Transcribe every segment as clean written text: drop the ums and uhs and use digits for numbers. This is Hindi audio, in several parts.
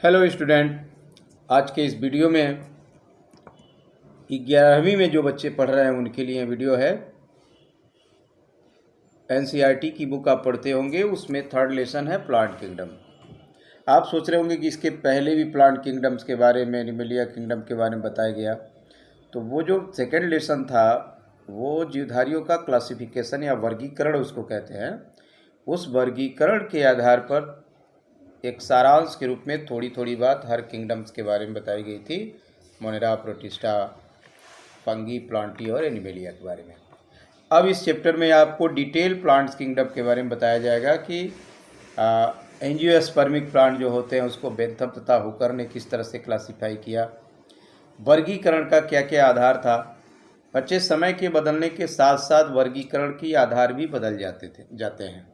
हेलो स्टूडेंट, आज के इस वीडियो में 11वीं में जो बच्चे पढ़ रहे हैं उनके लिए वीडियो है। एनसीईआरटी की बुक आप पढ़ते होंगे, उसमें थर्ड लेसन है प्लांट किंगडम। आप सोच रहे होंगे कि इसके पहले भी प्लांट किंगडम्स के बारे में, एनिमलिया किंगडम के बारे में बताया गया। तो वो जो सेकेंड लेसन था वो जीवधारियों का क्लासिफिकेशन या वर्गीकरण उसको कहते हैं। उस वर्गीकरण के आधार पर एक सारांश के रूप में थोड़ी थोड़ी बात हर किंगडम्स के बारे में बताई गई थी। मोनेरा, प्रोटिस्टा, फंगी, प्लांटी और एनिमेलिया के बारे में। अब इस चैप्टर में आपको डिटेल प्लांट्स किंगडम के बारे में बताया जाएगा कि एंजियोस्पर्मिक प्लांट जो होते हैं उसको बेंथम तथा हुकर ने किस तरह से क्लासीफाई किया, वर्गीकरण का क्या क्या आधार था। बच्चे, समय के बदलने के साथ साथ वर्गीकरण की आधार भी बदल जाते हैं।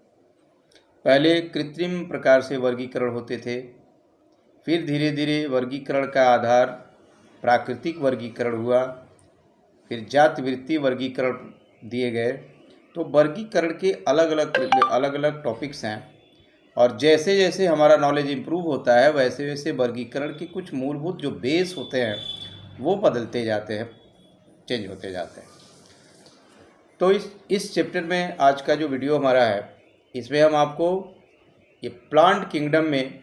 पहले कृत्रिम प्रकार से वर्गीकरण होते थे, फिर धीरे धीरे वर्गीकरण का आधार प्राकृतिक वर्गीकरण हुआ, फिर जातिवृत्ति वर्गीकरण दिए गए। तो वर्गीकरण के अलग अलग टॉपिक्स हैं और जैसे जैसे हमारा नॉलेज इम्प्रूव होता है वैसे वैसे वर्गीकरण के कुछ मूलभूत जो बेस होते हैं वो बदलते जाते हैं, चेंज होते जाते हैं। तो इस चैप्टर में आज का जो वीडियो हमारा है इसमें हम आपको ये प्लांट किंगडम में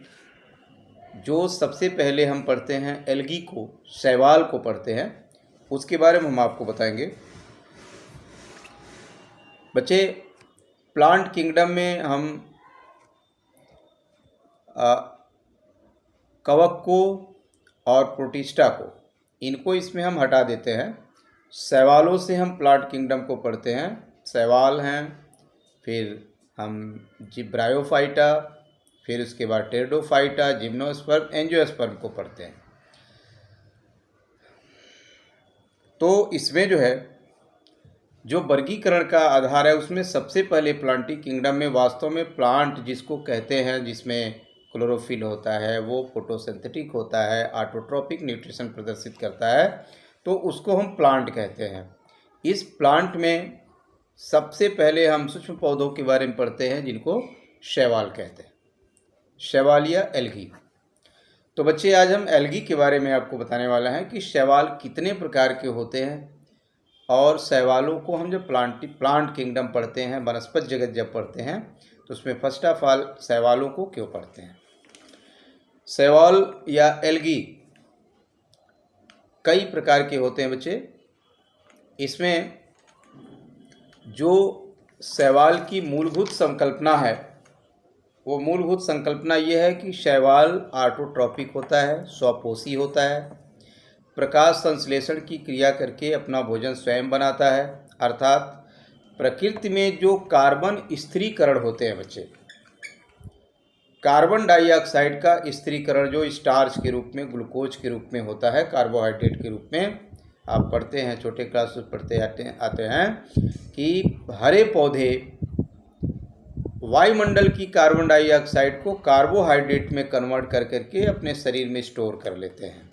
जो सबसे पहले हम पढ़ते हैं एल्गी को, शैवाल को पढ़ते हैं, उसके बारे में हम आपको बताएंगे। बच्चे, प्लांट किंगडम में हम कवक को और प्रोटिस्टा को, इनको इसमें हम हटा देते हैं। शैवालों से हम प्लांट किंगडम को पढ़ते हैं। शैवाल हैं, फिर हम ब्रायोफाइटा, फिर उसके बाद टेरिडोफाइटा, जिम्नोस्पर्म, एंजियोस्पर्म को पढ़ते हैं। तो इसमें जो है जो वर्गीकरण का आधार है उसमें सबसे पहले प्लांटी किंगडम में वास्तव में प्लांट जिसको कहते हैं, जिसमें क्लोरोफिल होता है, वो फोटोसिंथेटिक होता है, ऑटोट्रोपिक न्यूट्रिशन प्रदर्शित करता है, तो उसको हम प्लांट कहते हैं। इस प्लांट में सबसे पहले हम सूक्ष्म पौधों के बारे में पढ़ते हैं जिनको शैवाल कहते हैं, शैवाल या एल्गी। तो बच्चे, आज हम एल्गी के बारे में आपको बताने वाला हैं कि शैवाल कितने प्रकार के होते हैं और शैवालों को हम जब प्लांट किंगडम पढ़ते हैं, वनस्पति जगत जब पढ़ते हैं, तो उसमें फर्स्ट ऑफ ऑल शैवालों को क्यों पढ़ते हैं। शैवाल या एल्गी कई प्रकार के होते हैं बच्चे। इसमें जो शैवाल की मूलभूत संकल्पना है वो मूलभूत संकल्पना ये है कि शैवाल ऑटोट्रॉपिक होता है, स्वपोषी होता है, प्रकाश संश्लेषण की क्रिया करके अपना भोजन स्वयं बनाता है। अर्थात प्रकृति में जो कार्बन स्थिरीकरण होते हैं बच्चे, कार्बन डाइऑक्साइड का स्थिरीकरण जो स्टार्च के रूप में, ग्लूकोज के रूप में होता है, कार्बोहाइड्रेट के रूप में, आप पढ़ते हैं, छोटे क्लास में पढ़ते आते हैं कि हरे पौधे वायुमंडल की कार्बन डाइऑक्साइड को कार्बोहाइड्रेट में कन्वर्ट कर करके अपने शरीर में स्टोर कर लेते हैं।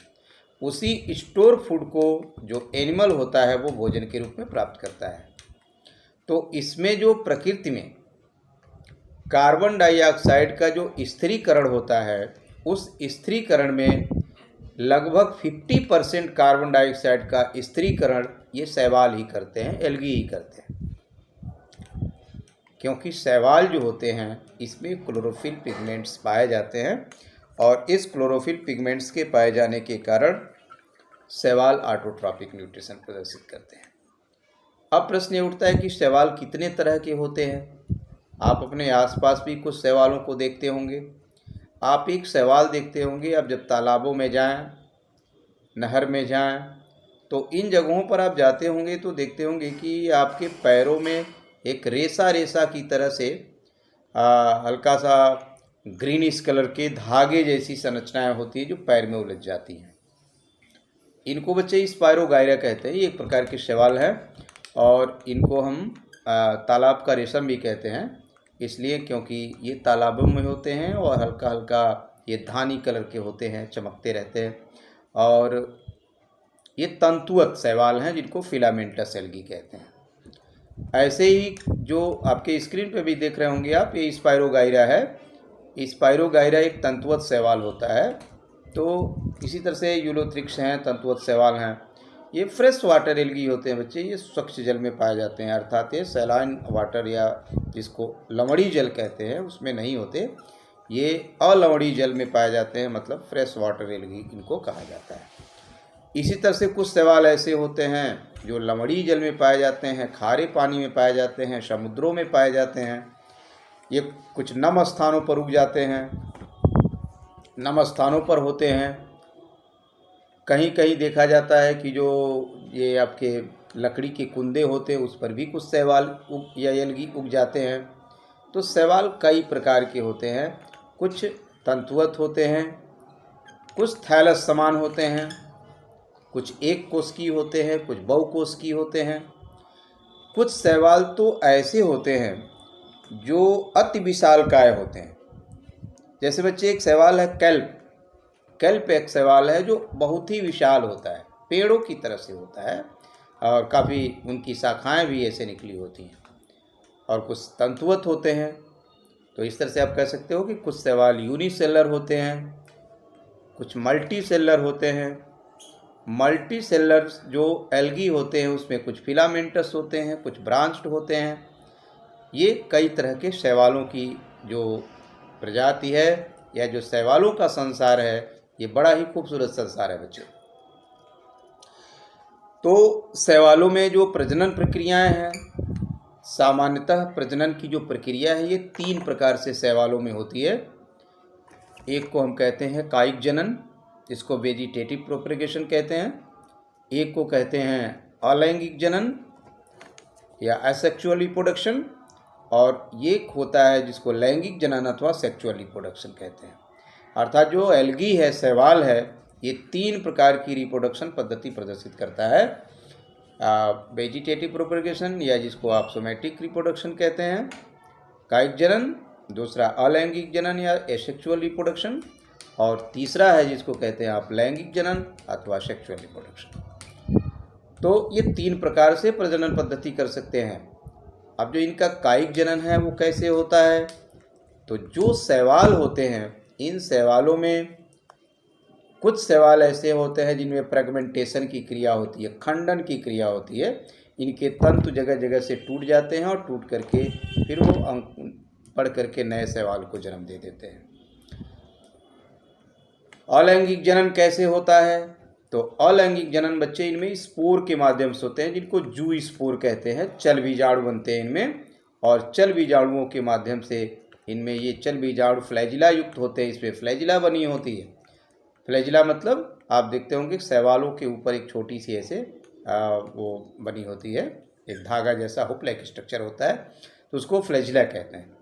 उसी स्टोर फूड को जो एनिमल होता है वो भोजन के रूप में प्राप्त करता है। तो इसमें जो प्रकृति में कार्बन डाइऑक्साइड का जो स्थिरीकरण होता है, उस स्थिरीकरण में लगभग 50% कार्बन डाइऑक्साइड का स्थिरीकरण ये शैवाल ही करते हैं, एल्गी ही करते हैं। क्योंकि शैवाल जो होते हैं इसमें क्लोरोफिल पिगमेंट्स पाए जाते हैं और इस क्लोरोफिल पिगमेंट्स के पाए जाने के कारण शैवाल ऑटोट्रॉपिक न्यूट्रिशन प्रदर्शित करते हैं। अब प्रश्न ये उठता है कि शैवाल कितने तरह के होते हैं। आप अपने आसपास भी कुछ शैवालों को देखते होंगे। आप एक शैवाल देखते होंगे, आप जब तालाबों में जाएं, नहर में जाएं, तो इन जगहों पर आप जाते होंगे तो देखते होंगे कि आपके पैरों में एक रेसा रेसा की तरह से हल्का सा ग्रीनिश कलर के धागे जैसी संरचनाएं होती है जो पैर में उलझ जाती हैं। इनको बच्चे स्पायरोगायरा कहते हैं। ये एक प्रकार के शैवाल है और इनको हम तालाब का रेशम भी कहते हैं, इसलिए क्योंकि ये तालाबों में होते हैं और हल्का हल्का ये धानी कलर के होते हैं, चमकते रहते हैं। और ये तंतुअत शैवाल हैं जिनको फिलामेंटस एल्गी कहते हैं। ऐसे ही जो आपके स्क्रीन पे भी देख रहे होंगे आप, ये स्पायरोगायरा है। स्पायरोगायरा एक तंतुवत शैवाल होता है तो इसी तरह से यूलोथ्रिक्स हैं, तंतुवत शैवाल हैं, ये फ्रेश वाटर एल्गी होते हैं बच्चे, ये स्वच्छ जल में पाए जाते हैं, अर्थात ये सैलाइन वाटर या जिसको लवणीय जल कहते हैं उसमें नहीं होते, ये अलवणीय जल में पाए जाते हैं, मतलब फ्रेश वाटर एल्गी इनको कहा जाता है। इसी तरह से कुछ शैवाल ऐसे होते हैं जो लवणीय जल में पाए जाते हैं, खारे पानी में पाए जाते हैं, समुद्रों में पाए जाते हैं, ये कुछ नम स्थानों पर उग जाते हैं, नम स्थानों पर होते हैं। कहीं कहीं देखा जाता है कि जो ये आपके लकड़ी के कुंदे होते हैं उस पर भी कुछ शैवाल या एल्गी उग जाते हैं। तो शैवाल कई प्रकार के होते हैं, कुछ तंतुवत होते हैं, कुछ थैलस समान होते हैं, कुछ एक कोशिकीय होते हैं, कुछ बहुकोशिकीय होते हैं। कुछ शैवाल तो ऐसे होते हैं जो अति विशालकाय होते हैं। जैसे बच्चे एक शैवाल है कैल्प, कैल्प एक शैवाल है जो बहुत ही विशाल होता है, पेड़ों की तरह से होता है और काफ़ी उनकी शाखाएं भी ऐसे निकली होती हैं। और कुछ तंतुवत होते हैं, तो इस तरह से आप कह सकते हो कि कुछ शैवाल यूनिसेलर होते हैं, कुछ मल्टी सेलर होते हैं। मल्टी सेलर जो एल्गी होते हैं उसमें कुछ फिलामेंटस होते हैं, कुछ ब्रांच्ड होते हैं। ये कई तरह के शैवालों की जो प्रजाति है या जो शैवालों का संसार है, ये बड़ा ही खूबसूरत संसार है बच्चों। तो शैवालों में जो प्रजनन प्रक्रियाएं हैं, सामान्यतः प्रजनन की जो प्रक्रिया है ये 3 प्रकार से शैवालों में होती है। एक को हम कहते हैं कायिक जनन, इसको वेजिटेटिव प्रोपगेशन कहते हैं। एक को कहते हैं अलैंगिक जनन या एसेक्सुअल रिप्रोडक्शन, और ये होता है जिसको लैंगिक जनन अथवा सेक्सुअल रिप्रोडक्शन कहते हैं। अर्थात जो एल्गी है, शैवाल है, ये 3 प्रकार की रिप्रोडक्शन पद्धति प्रदर्शित करता है। वेजिटेटिव प्रोपगेशन या जिसको आप सोमैटिक रिप्रोडक्शन कहते हैं, कायिक जनन, दूसरा अलैंगिक जनन या एसेक्सुअल रिप्रोडक्शन, और तीसरा है जिसको कहते हैं आप लैंगिक जनन अथवा सेक्सुअल रिप्रोडक्शन। तो ये 3 प्रकार से प्रजनन पद्धति कर सकते हैं। अब जो इनका कायिक जनन है वो कैसे होता है, तो जो शैवाल होते हैं, इन शैवालों में कुछ शैवाल ऐसे होते हैं जिनमें फ्रेगमेंटेशन की क्रिया होती है, खंडन की क्रिया होती है। इनके तंतु जगह जगह से टूट जाते हैं और टूट करके फिर वो पड़ करके नए शैवाल को जन्म दे देते हैं। अलैंगिक जनन कैसे होता है, तो अलैंगिक जनन बच्चे इनमें स्पोर के माध्यम से होते हैं, जिनको जू स्पोर कहते हैं। चल बीजाणु बनते हैं इनमें, और चल बीजाणुओं के माध्यम से इनमें ये चल बीजाणु फ्लैजिला युक्त होते हैं, इसमें फ्लैजिला बनी होती है। फ्लैजिला मतलब आप देखते होंगे शैवालों के ऊपर एक छोटी सी ऐसे वो बनी होती है, एक धागा जैसा हुक लाइक स्ट्रक्चर होता है, तो उसको फ्लैजिला कहते हैं।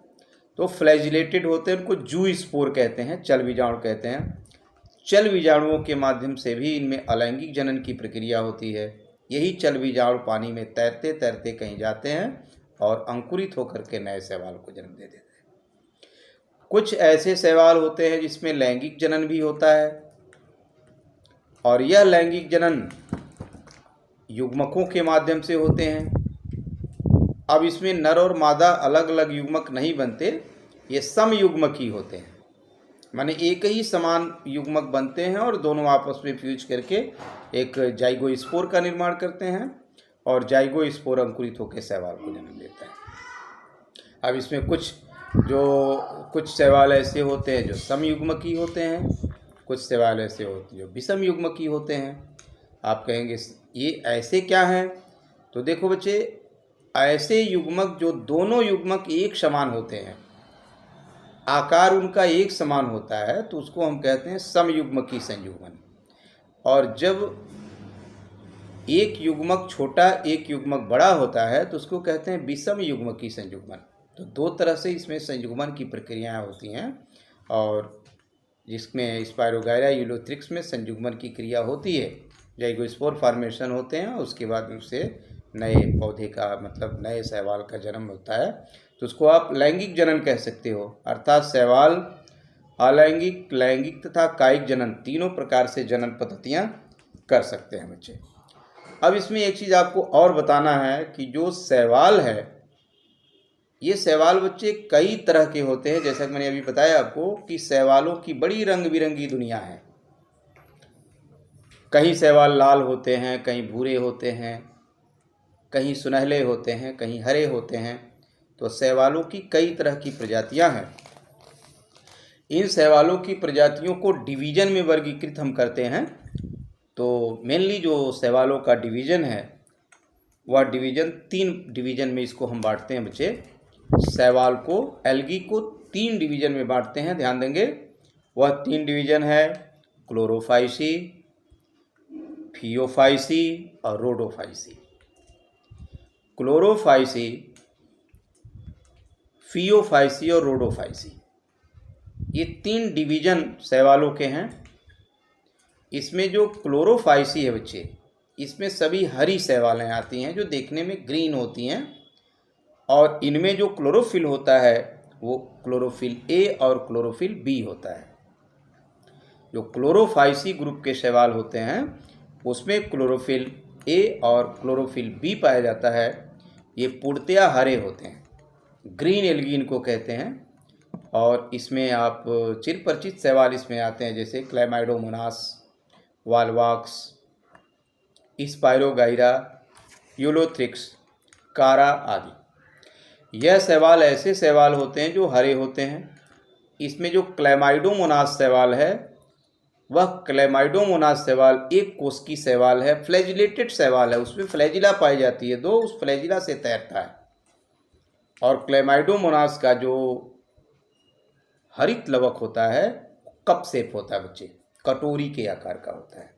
तो फ्लैजिलेटेड होते हैं, उनको जू स्पोर कहते हैं, चल बीजाणु कहते हैं। चल बीजाणुओं के माध्यम से भी इनमें अलैंगिक जनन की प्रक्रिया होती है। यही चल बीजाणु पानी में तैरते तैरते कहीं जाते हैं और अंकुरित होकर के नए शैवाल को जन्म दे देते हैं। कुछ ऐसे शैवाल होते हैं जिसमें लैंगिक जनन भी होता है, और यह लैंगिक जनन युग्मकों के माध्यम से होते हैं। अब इसमें नर और मादा अलग अलग युग्मक नहीं बनते, ये समयुग्मकी होते हैं, माने एक ही समान युग्मक बनते हैं और दोनों आपस में फ्यूज करके एक जाइगोस्पोर का निर्माण करते हैं, और जाइगोस्पोर अंकुरित होकर शैवाल को जन्म देता है। अब इसमें कुछ शैवाल ऐसे होते हैं जो समयुग्मकी होते हैं, कुछ शैवाल ऐसे होते हैं जो विषम युग्मकी होते हैं। आप कहेंगे ये ऐसे क्या हैं, तो देखो बच्चे, ऐसे युग्मक जो दोनों युग्मक एक समान होते हैं, आकार उनका एक समान होता है, तो उसको हम कहते हैं समयुग्मकी संयुग्मन। और जब एक युग्मक छोटा एक युग्मक बड़ा होता है तो उसको कहते हैं विषम युग्मकी संयुग्मन। तो 2 तरह से इसमें संयुग्मन की प्रक्रियाएं होती हैं, और जिसमें स्पायरोगायरा यूलोथ्रिक्स में संयुग्मन की क्रिया होती है, जाइगोस्पोर फॉर्मेशन होते हैं, उसके बाद उससे नए पौधे का मतलब नए शैवाल का जन्म होता है, तो उसको आप लैंगिक जनन कह सकते हो। अर्थात शैवाल अलैंगिक, लैंगिक तथा कायिक जनन तीनों प्रकार से जनन पद्धतियाँ कर सकते हैं बच्चे। अब इसमें एक चीज़ आपको और बताना है कि जो शैवाल है, ये शैवाल बच्चे कई तरह के होते हैं। जैसा कि मैंने अभी बताया आपको कि शैवालों की बड़ी रंग बिरंगी दुनिया है। कहीं शैवाल लाल होते हैं, कहीं भूरे होते हैं, कहीं सुनहले होते हैं, कहीं हरे होते हैं। तो शैवालों की कई तरह की प्रजातियां हैं। इन शैवालों की प्रजातियों को डिवीज़न में वर्गीकृत हम करते हैं। तो मेनली जो शैवालों का डिवीज़न है वह डिवीज़न 3 डिवीज़न में इसको हम बांटते हैं बच्चे। शैवाल को, एल्गी को 3 डिवीज़न में बांटते हैं, ध्यान देंगे। वह 3 डिवीज़न है क्लोरोफाइसी, फियोफाइसी और रोडोफाइसी। क्लोरोफाइसी, फियोफाइसी और रोडोफाइसी, ये 3 डिवीज़न शैवालों के हैं। इसमें जो क्लोरोफाइसी है बच्चे, इसमें सभी हरी शैवालें आती हैं जो देखने में ग्रीन होती हैं, और इनमें जो क्लोरोफिल होता है वो क्लोरोफिल ए और क्लोरोफिल बी होता है। जो क्लोरोफाइसी ग्रुप के शैवाल होते हैं उसमें क्लोरोफिल ए और क्लोरोफिल बी पाया जाता है। ये पूर्णतया हरे होते हैं, ग्रीन एल्गी इनको कहते हैं। और इसमें आप चिरपरिचित शैवाल इसमें आते हैं, जैसे क्लैमाइडोमोनास, वालवाक्स, स्पाइरोगाइरा, यूलोथ्रिक्स, कारा आदि। यह शैवाल ऐसे शैवाल होते हैं जो हरे होते हैं। इसमें जो क्लैमाइडोमोनास शैवाल है वह क्लैमाइडोमोनास शैवाल एक कोश की शैवाल है, फ्लैजिलेटेड शैवाल है, उसमें फ्लैजिला पाई जाती है, उस फ्लैजिला से तैरता है। और क्लैमाइडोमोनास का जो हरित लवक होता है कप शेप होता है बच्चे, कटोरी के आकार का होता है।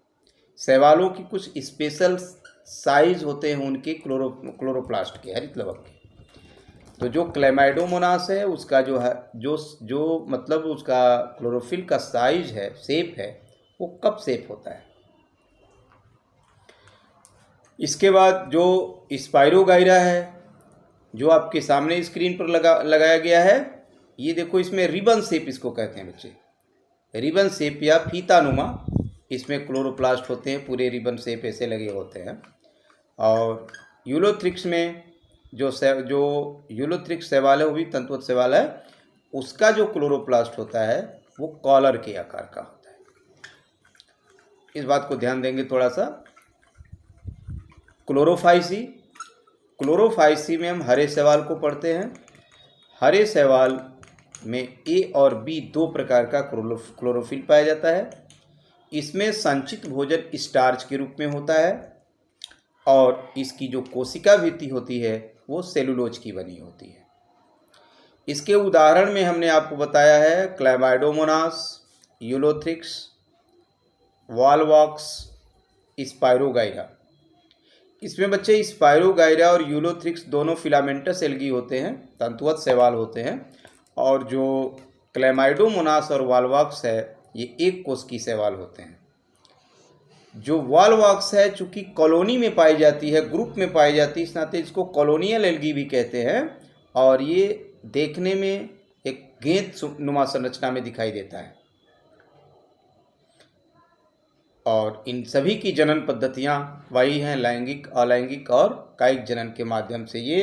शैवालों की कुछ स्पेशल साइज होते हैं उनके क्लोरोप्लास्ट के, हरित लवक के। तो जो क्लैमाइडोमोनास है उसका जो मतलब उसका क्लोरोफिल का साइज है, शेप है, वो कप शेप होता है। इसके बाद जो स्पाइरोगाइरा है जो आपके सामने स्क्रीन पर लगाया गया है, ये देखो, इसमें रिबन शेप इसको कहते हैं बच्चे, रिबन शेप या फीतानुमा। इसमें क्लोरोप्लास्ट होते हैं, पूरे रिबन शेप ऐसे लगे होते हैं। और यूलोथ्रिक्स में जो यूलोथ्रिक्स शैवाल है वो भी तंतुवत शैवाल है, उसका जो क्लोरोप्लास्ट होता है वो कॉलर के आकार का होता है। इस बात को ध्यान देंगे थोड़ा सा। क्लोरोफाइसी में हम हरे शैवाल को पढ़ते हैं। हरे शैवाल में ए और बी 2 प्रकार का क्लोरोफिल पाया जाता है। इसमें संचित भोजन स्टार्च के रूप में होता है, और इसकी जो कोशिका भित्ति होती है वो सेलुलोज की बनी होती है। इसके उदाहरण में हमने आपको बताया है क्लैमाइडोमोनास, यूलोथ्रिक्स, वालवॉक्स, स्पाइरोगाइरा। इसमें बच्चे स्पाइरोगाइरा और यूलोथ्रिक्स दोनों फिलामेंटस एल्गी होते हैं, तंतुवत शैवाल होते हैं। और जो क्लैमाइडोमोनास और वालवॉक्स है ये एक कोश की शैवाल होते हैं। जो वालवॉक्स है चूँकि कॉलोनी में पाई जाती है, ग्रुप में पाई जाती है, इस नाते इसको कॉलोनियल एल्गी भी कहते हैं। और ये देखने में एक गेंद नुमा संरचना में दिखाई देता है। और इन सभी की जनन पद्धतियाँ वही हैं, लैंगिक, अलैंगिक और कायिक जनन के माध्यम से ये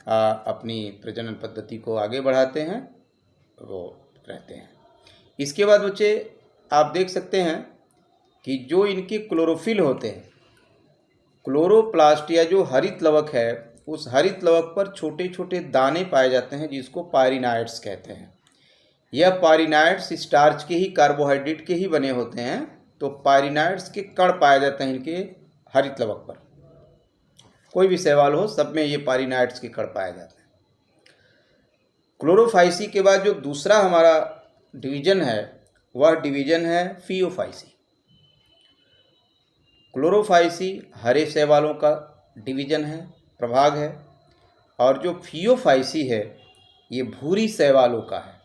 अपनी प्रजनन पद्धति को आगे बढ़ाते हैं, वो रहते हैं। इसके बाद बच्चे आप देख सकते हैं कि जो इनके क्लोरोफिल होते हैं, क्लोरोप्लास्ट या जो हरित लवक है, उस हरित लवक पर छोटे छोटे दाने पाए जाते हैं जिसको पायरिनाइड्स कहते हैं। यह पायरिनाइड्स स्टार्च के ही, कार्बोहाइड्रेट के ही बने होते हैं। तो पायरिनाइड्स के कण पाए जाते हैं इनके हरित लवक पर। कोई भी शैवाल हो, सब में ये पायरिनाइड्स के कण पाए जाते हैं। क्लोरोफाइसी के बाद जो दूसरा हमारा डिवीज़न है वह डिवीज़न है फियोफाइसी। क्लोरोफाइसी हरे शैवालों का डिवीज़न है, प्रभाग है। और जो फियोफाइसी है ये भूरी शैवालों का है।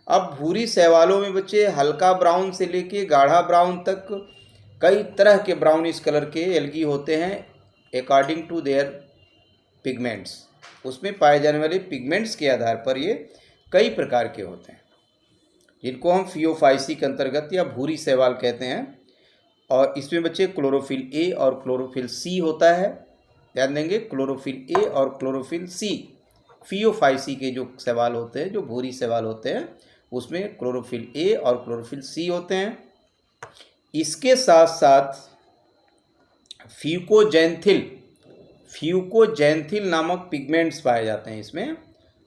अब भूरी शैवालों में बच्चे हल्का ब्राउन से लेके गाढ़ा ब्राउन तक कई तरह के ब्राउनिश कलर के एल्गी होते हैं, अकॉर्डिंग टू देयर पिगमेंट्स। उसमें पाए जाने वाले पिगमेंट्स के आधार पर ये कई प्रकार के होते हैं, जिनको हम फियोफाइसी के अंतर्गत या भूरी शैवाल कहते हैं। और इसमें बच्चे क्लोरोफिल ए और क्लोरोफिल सी होता है, ध्यान देंगे, क्लोरोफिल ए और क्लोरोफिल सी। फियोफाइसी के जो शैवाल होते हैं, जो भूरी शैवाल होते हैं, उसमें क्लोरोफिल ए और क्लोरोफिल सी होते हैं। इसके साथ साथ फ्यूकोजैंथिल नामक पिगमेंट्स पाए जाते हैं इसमें,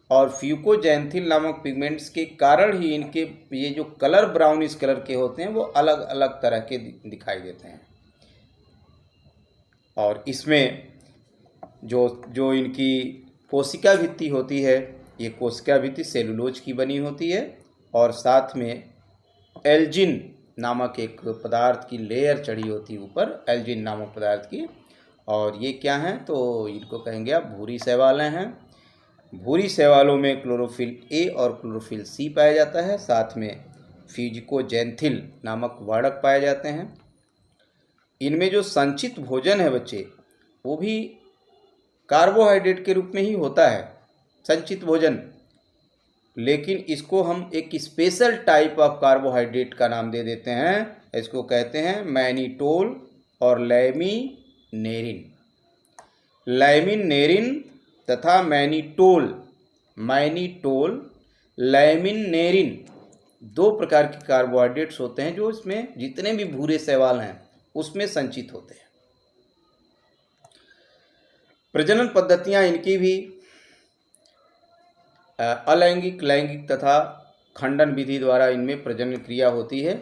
और फ्यूकोजैंथिल नामक पिगमेंट्स के कारण ही इनके ये जो कलर ब्राउनिश कलर के होते हैं वो अलग अलग तरह के दिखाई देते हैं। और इसमें जो इनकी कोशिका भित्ति होती है, ये कोशिका भित्ति सेलुलोज की बनी होती है, और साथ में एल्जिन नामक एक पदार्थ की लेयर चढ़ी होती है ऊपर, एल्जिन नामक पदार्थ की। और ये क्या हैं, तो इनको कहेंगे आप भूरी शैवालें हैं। भूरी शैवालों में क्लोरोफिल ए और क्लोरोफिल सी पाया जाता है, साथ में फ्यूकोजैंथिल नामक वर्णक पाए जाते हैं। इनमें जो संचित भोजन है बच्चे, वो भी कार्बोहाइड्रेट के रूप में ही होता है, संचित भोजन, लेकिन इसको हम एक स्पेशल टाइप ऑफ कार्बोहाइड्रेट का नाम दे देते हैं। इसको कहते हैं मैनिटोल और लैमिनेरिन। लैमिनेरिन तथा मैनिटोल, लैमिनेरिन दो प्रकार के कार्बोहाइड्रेट्स होते हैं जो इसमें जितने भी भूरे शैवाल हैं उसमें संचित होते हैं। प्रजनन पद्धतियां इनकी भी अलैंगिक, लैंगिक तथा खंडन विधि द्वारा इनमें प्रजनन क्रिया होती है।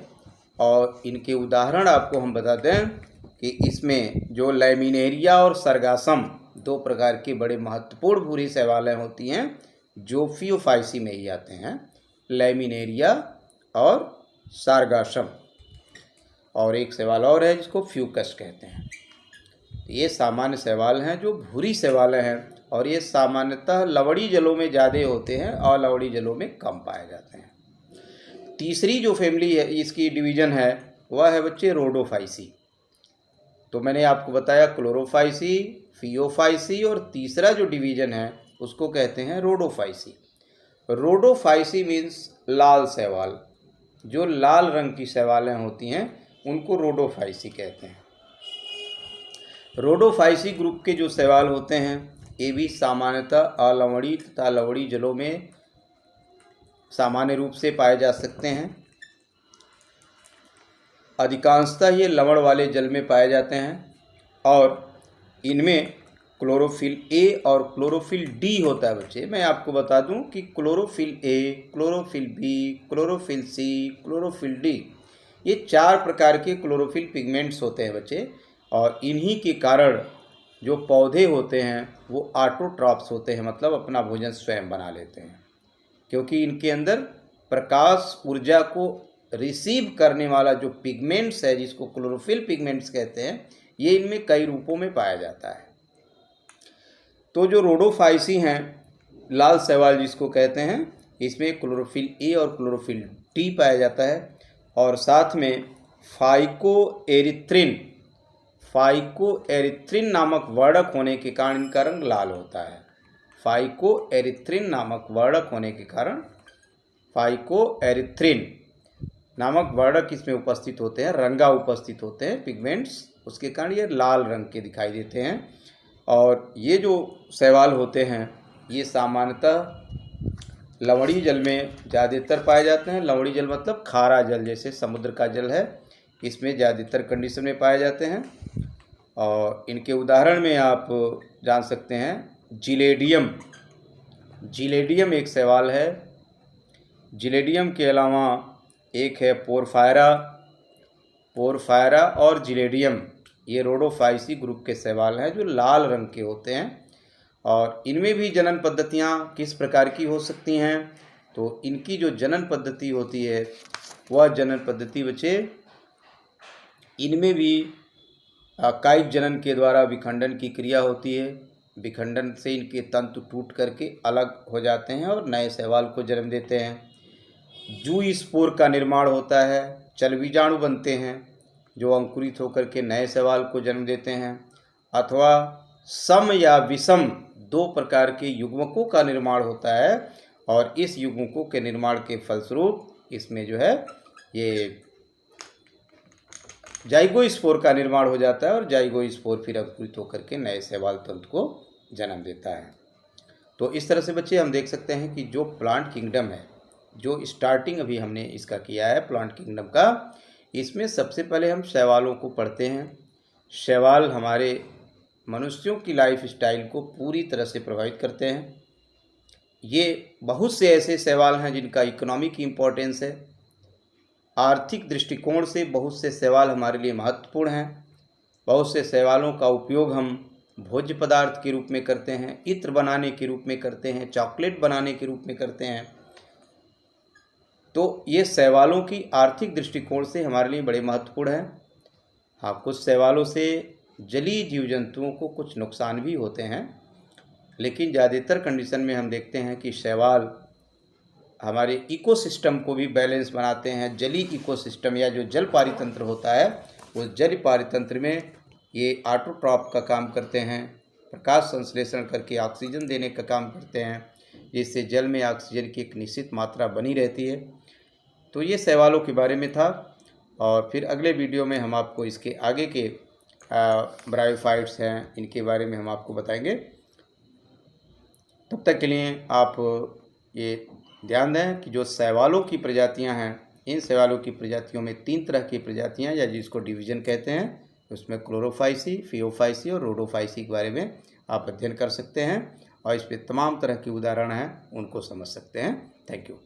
और इनके उदाहरण आपको हम बता दें कि इसमें जो लैमिनेरिया और सर्गासम दो प्रकार के बड़े महत्वपूर्ण भूरी शैवालें होती हैं जो फियोफाइसी में ही आते हैं, लैमिनेरिया और सार्गासम। और एक शैवाल और है जिसको फ्यूकस कहते हैं। ये सामान्य शैवाल हैं जो भूरी शैवालें हैं, और ये सामान्यतः लवणी जलों में ज़्यादा होते हैं और लवणी जलों में कम पाए जाते हैं। तीसरी जो फैमिली है, इसकी डिवीज़न है, वह है बच्चे रोडोफाइसी। तो मैंने आपको बताया क्लोरोफाइसी, फियोफाइसी, और तीसरा जो डिवीज़न है उसको कहते हैं रोडोफाइसी। रोडोफाइसी मीन्स लाल शैवाल, जो लाल रंग की शैवालें होती हैं उनको रोडोफाइसी कहते हैं। रोडोफाइसी ग्रुप के जो शैवाल होते हैं ये भी सामान्यतः अलवणी तथा लवणी जलों में सामान्य रूप से पाए जा सकते हैं। अधिकांशतः ये लवण वाले जल में पाए जाते हैं, और इनमें क्लोरोफिल ए और क्लोरोफिल डी होता है बच्चे। मैं आपको बता दूं कि chlorophyll A, chlorophyll B, chlorophyll C, chlorophyll D, ये 4 प्रकार के क्लोरोफिल पिगमेंट्स होते हैं बच्चे। और इन्हीं के कारण जो पौधे होते हैं वो ऑटोट्रॉप्स होते हैं, मतलब अपना भोजन स्वयं बना लेते हैं, क्योंकि इनके अंदर प्रकाश ऊर्जा को रिसीव करने वाला जो पिगमेंट्स है, जिसको क्लोरोफिल पिगमेंट्स कहते हैं, ये इनमें कई रूपों में पाया जाता है। तो जो रोडोफाइसी हैं, लाल शैवाल जिसको कहते हैं, इसमें क्लोरोफिल ए और क्लोरोफिल डी पाया जाता है, और साथ में फाइकोएरिथ्रिन नामक वर्णक होने के कारण इनका रंग लाल होता है। फाइकोएरिथ्रिन नामक वर्णक होने के कारण, फाइकोएरिथ्रिन नामक वर्णक इसमें उपस्थित होते हैं, रंगा उपस्थित होते हैं पिगमेंट्स, उसके कारण ये लाल रंग के दिखाई देते हैं। और ये जो शैवाल होते हैं ये सामान्यतः लवणी जल में ज़्यादातर पाए जाते हैं। लवणी जल मतलब खारा जल, जैसे समुद्र का जल है, इसमें ज़्यादातर कंडीशन में पाए जाते हैं। और इनके उदाहरण में आप जान सकते हैं जिलेडियम। जिलेडियम एक शैवाल है। जिलेडियम के अलावा एक है पोरफायरा और जिलेडियम, ये रोडोफाइसी ग्रुप के शैवाल हैं जो लाल रंग के होते हैं। और इनमें भी जनन पद्धतियाँ किस प्रकार की हो सकती हैं, तो इनकी जो जनन पद्धति होती है वह जनन पद्धति बच्चे, इनमें भी कायिक जनन के द्वारा विखंडन की क्रिया होती है। विखंडन से इनके तंतु टूट करके अलग हो जाते हैं और नए शैवाल को जन्म देते हैं। जू स्पोर का निर्माण होता है, चलबीजाणु बनते हैं जो अंकुरित होकर के नए शैवाल को जन्म देते हैं, अथवा सम या विषम 2 प्रकार के युग्मकों का निर्माण होता है, और इस युग्मकों के निर्माण के फलस्वरूप इसमें जो है ये जाइगोस्पोर का निर्माण हो जाता है, और जाइगोस्पोर फिर अंकुरित होकर के नए शैवाल तंतु को जन्म देता है। तो इस तरह से बच्चे हम देख सकते हैं कि जो प्लांट किंगडम है, जो स्टार्टिंग अभी हमने इसका किया है प्लांट किंगडम का, इसमें सबसे पहले हम शैवालों को पढ़ते हैं। शैवाल हमारे मनुष्यों की लाइफ स्टाइल को पूरी तरह से प्रभावित करते हैं। ये बहुत से ऐसे शैवाल हैं जिनका इकोनॉमिक इम्पोर्टेंस है। आर्थिक दृष्टिकोण से बहुत से शैवाल हमारे लिए महत्वपूर्ण हैं। बहुत से शैवालों का उपयोग हम भोज्य पदार्थ के रूप में करते हैं, इत्र बनाने के रूप में करते हैं, चॉकलेट बनाने के रूप में करते हैं। तो ये शैवालों की आर्थिक दृष्टिकोण से हमारे लिए बड़े महत्वपूर्ण हैं। हाँ, कुछ शैवालों से जलीय जीव जंतुओं को कुछ नुकसान भी होते हैं, लेकिन ज़्यादातर कंडीशन में हम देखते हैं कि शैवाल हमारे इकोसिस्टम को भी बैलेंस बनाते हैं। जलीय इकोसिस्टम या जो जल पारितंत्र होता है, उस जल पारितंत्र में ये ऑटोट्रॉफ का काम करते हैं, प्रकाश संश्लेषण करके ऑक्सीजन देने का काम करते हैं, जिससे जल में ऑक्सीजन की एक निश्चित मात्रा बनी रहती है। तो ये शैवालों के बारे में था, और फिर अगले वीडियो में हम आपको इसके आगे के ब्रायोफाइट्स हैं, इनके बारे में हम आपको बताएंगे। तब तक के लिए आप ये ध्यान दें कि जो शैवालों की प्रजातियां हैं, इन शैवालों की प्रजातियों में 3 तरह की प्रजातियां या जिसको डिवीज़न कहते हैं, उसमें क्लोरोफाइसी, फियोफाइसी और रोडोफाइसी के बारे में आप अध्ययन कर सकते हैं, और इस पे तमाम तरह के उदाहरण हैं, उनको समझ सकते हैं। Thank you.